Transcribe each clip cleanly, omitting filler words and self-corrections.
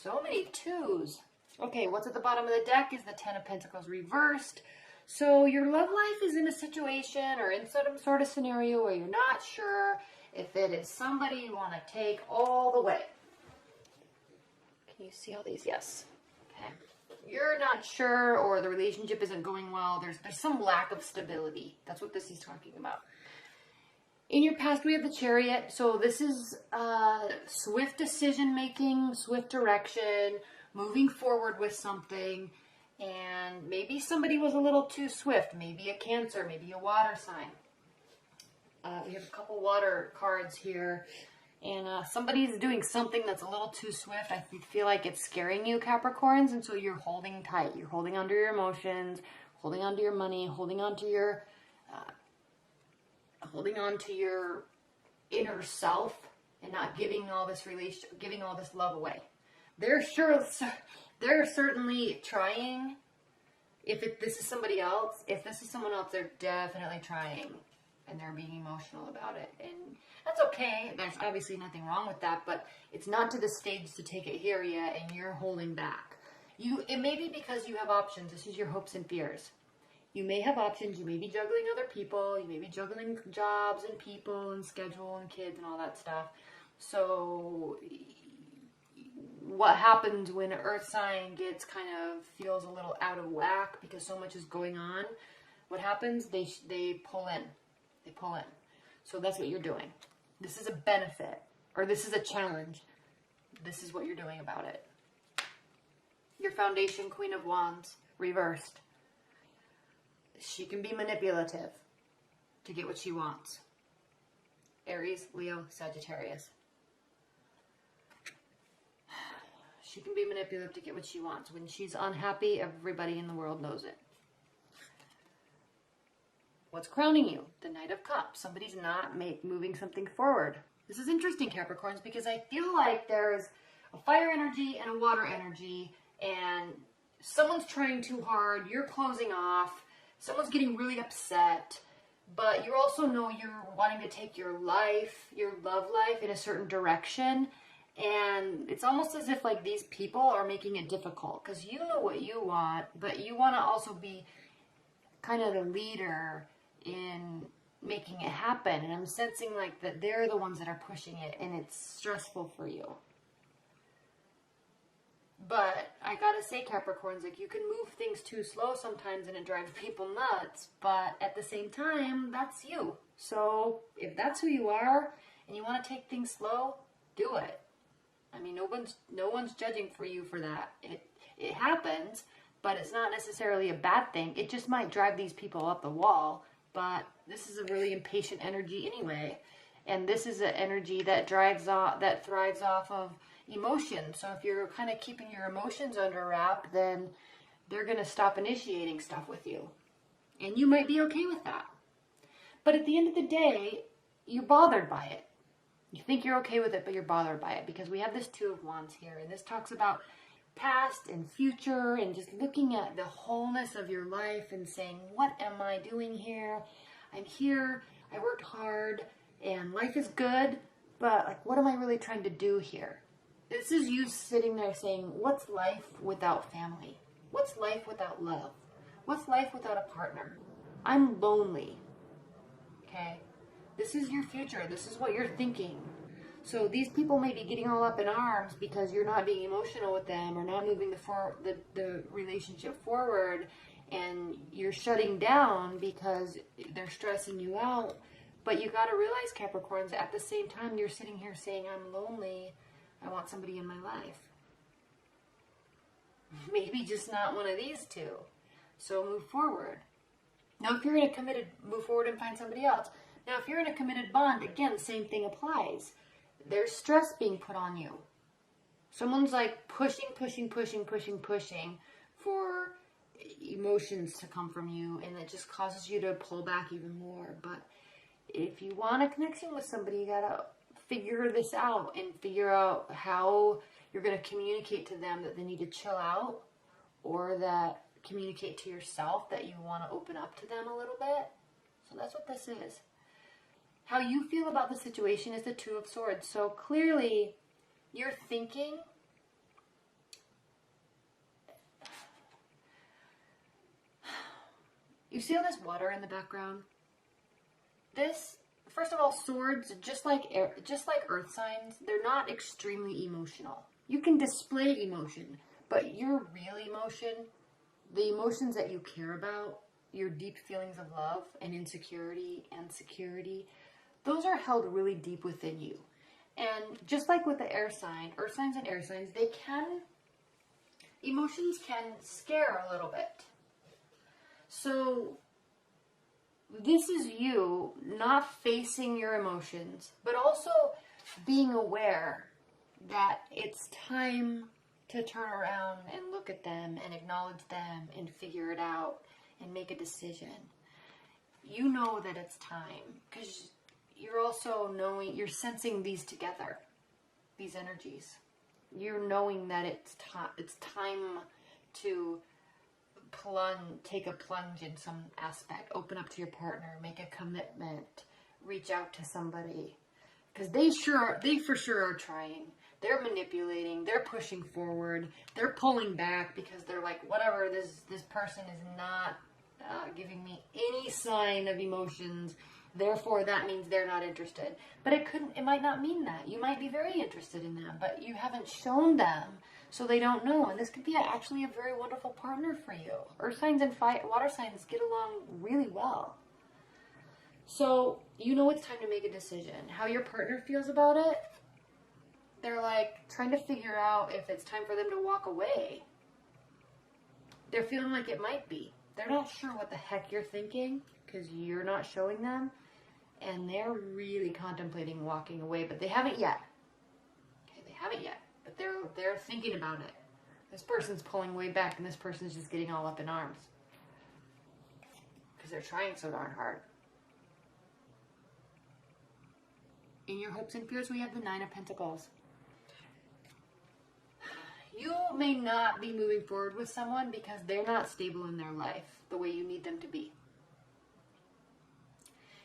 So many twos. Okay, what's at the bottom of the deck is the Ten of Pentacles reversed. So your love life is in a situation or in some sort of scenario where you're not sure if it is somebody you want to take all the way. Can you see all these? Yes. Okay. You're not sure, or the relationship isn't going well. There's some lack of stability. That's what this is talking about. In your past, we have the Chariot. So this is swift decision making, swift direction, moving forward with something. And maybe somebody was a little too swift. Maybe a Cancer, maybe a water sign. We have a couple water cards here. And somebody's doing something that's a little too swift. I feel like it's scaring you, Capricorns. And so you're holding tight. You're holding onto your emotions, holding onto your money, holding onto your inner self, and not giving all this love away. They're certainly trying. This is somebody else, if this is someone else, they're definitely trying, and they're being emotional about it, and that's okay. There's obviously nothing wrong with that, but it's not to the stage to take it here yet, and you're holding back. It may be because you have options. This is your hopes and fears. You may have options. You may be juggling other people. You may be juggling jobs and people and schedule and kids and all that stuff. So what happens when an earth sign feels a little out of whack because so much is going on? What happens? They pull in. They pull in. So that's what you're doing. This is a benefit, or this is a challenge. This is what you're doing about it. Your foundation, Queen of Wands, reversed. She can be manipulative to get what she wants. Aries, Leo, Sagittarius. She can be manipulative to get what she wants. When she's unhappy, everybody in the world knows it. What's crowning you? The Knight of Cups. Somebody's not moving something forward. This is interesting, Capricorns, because I feel like there's a fire energy and a water energy, and someone's trying too hard. You're closing off. Someone's getting really upset, but you also know you're wanting to take your life, your love life, in a certain direction. And it's almost as if like these people are making it difficult because you know what you want, but you want to also be kind of the leader in making it happen. And I'm sensing like that they're the ones that are pushing it, and it's stressful for you. But I gotta say, Capricorns, like, you can move things too slow sometimes and it drives people nuts, but at the same time, that's you. So if that's who you are and you want to take things slow, do it. I mean, no one's judging for you for that. It happens, but it's not necessarily a bad thing. It just might drive these people up the wall, but this is a really impatient energy anyway. And this is an energy that thrives off of emotion. So if you're kind of keeping your emotions under wrap, then they're going to stop initiating stuff with you. And you might be okay with that. But at the end of the day, you're bothered by it. You think you're okay with it, but you're bothered by it because we have this Two of Wands here. And this talks about past and future and just looking at the wholeness of your life and saying, what am I doing here? I'm here. I worked hard and life is good, but like, what am I really trying to do here? This is you sitting there saying, what's life without family? What's life without love? What's life without a partner? I'm lonely. Okay? This is your future. This is what you're thinking. So these people may be getting all up in arms because you're not being emotional with them or not moving the relationship forward, and you're shutting down because they're stressing you out. But you got to realize, Capricorns, at the same time, you're sitting here saying, I'm lonely. I want somebody in my life. Maybe just not one of these two. So move forward. Now, if you're in a committed, move forward and find somebody else. Now, if you're in a committed bond, again, the same thing applies. There's stress being put on you. Someone's like pushing for emotions to come from you, and it just causes you to pull back even more. But if you want a connection with somebody, you gotta figure this out and figure out how you're going to communicate to them that they need to chill out, or that communicate to yourself that you want to open up to them a little bit. So that's what this is. How you feel about the situation is the Two of Swords. So clearly you're thinking You see all this water in the background? This, first of all, swords, just like earth signs, they're not extremely emotional. You can display emotion, but your real emotion, the emotions that you care about, your deep feelings of love and insecurity and security, those are held really deep within you. And just like with the air sign, earth signs and air signs, emotions can scare a little bit. So this is you not facing your emotions, but also being aware that it's time to turn around and look at them and acknowledge them and figure it out and make a decision. You know that it's time because you're also knowing, you're sensing these together, these energies. You're knowing that it's time to take a plunge in some aspect, open up to your partner, make a commitment, reach out to somebody. Because they for sure are trying. They're manipulating, they're pushing forward, they're pulling back because they're like, whatever, this person is not giving me any sign of emotions, therefore that means they're not interested. But it might not mean that. You might be very interested in them, but you haven't shown them, so they don't know. And this could be actually a very wonderful partner for you. Earth signs and water signs get along really well. So you know it's time to make a decision. How your partner feels about it, they're like trying to figure out if it's time for them to walk away. They're feeling like it might be. They're not sure what the heck you're thinking because you're not showing them. And they're really contemplating walking away, but they haven't yet. Okay, they haven't yet, but they're thinking about it. This person's pulling way back, and this person's just getting all up in arms because they're trying so darn hard. In your hopes and fears, we have the Nine of Pentacles. You may not be moving forward with someone because they're not stable in their life the way you need them to be.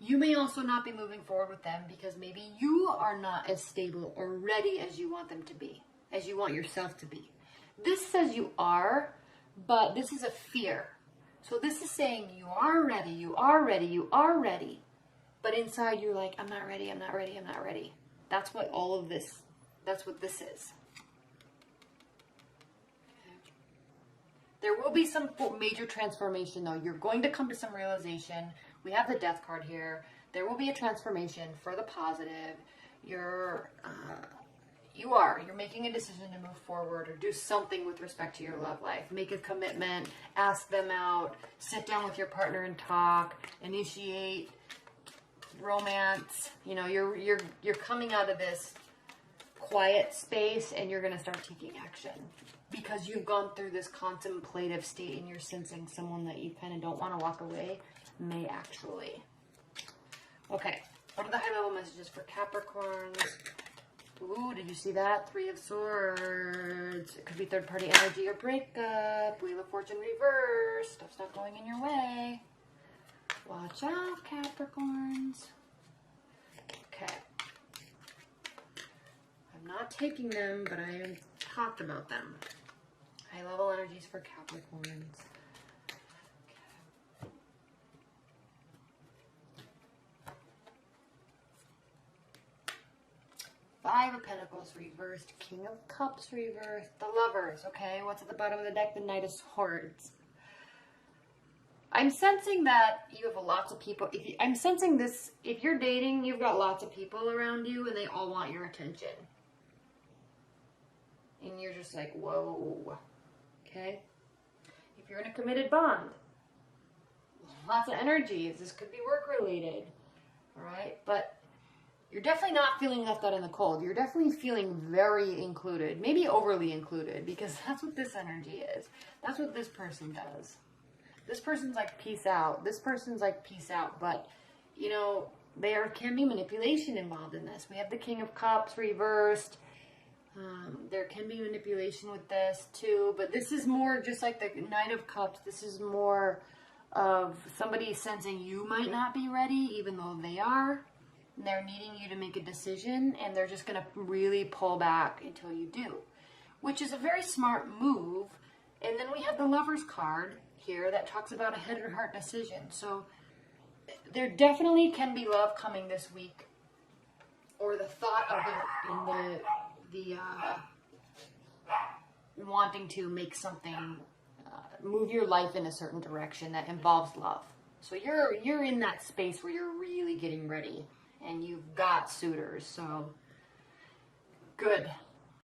You may also not be moving forward with them because maybe you are not as stable or ready as you want them to be, as you want yourself to be. This says you are, but this is a fear. So this is saying you are ready, you are ready, you are ready. But inside you're like, I'm not ready, I'm not ready, I'm not ready. That's what that's what this is. There will be some major transformation though. You're going to come to some realization. We have the Death card here. There will be a transformation for the positive. You're making a decision to move forward or do something with respect to your love life. Make a commitment, ask them out, sit down with your partner and talk, initiate romance. You know, you're coming out of this quiet space and you're going to start taking action because you've gone through this contemplative state and you're sensing someone that you kind of don't want to walk away may actually. Okay, what are the high level messages for Capricorns? Ooh, did you see that? Three of Swords. It could be third party energy or breakup. Wheel of Fortune reverse. Stuff's not going in your way. Watch out, Capricorns. Okay. I'm not taking them, but I have talked about them. High level energies for Capricorns. Five of Pentacles reversed, King of Cups reversed, the Lovers, okay? What's at the bottom of the deck? The Knight of Swords. I'm sensing that you have lots of people. I'm sensing this, if you're dating, you've got lots of people around you and they all want your attention. And you're just like, whoa, okay? If you're in a committed bond, lots of energies. This could be work related, all right? But you're definitely not feeling left out in the cold. You're definitely feeling very included, maybe overly included, because that's what this energy is. That's what this person does. This person's like, peace out. This person's like, peace out. But, you know, there can be manipulation involved in this. We have the King of Cups reversed. There can be manipulation with this too. But this is more just like the Knight of Cups. This is more of somebody sensing you might not be ready, even though they are. They're needing you to make a decision, and they're just going to really pull back until you do, which is a very smart move, And then we have the Lover's card here that talks about a head or heart decision. So there definitely can be love coming this week, or the thought of it, in the wanting to make something, move your life in a certain direction that involves love. So you're in that space where you're really getting ready, and you've got suitors. So good.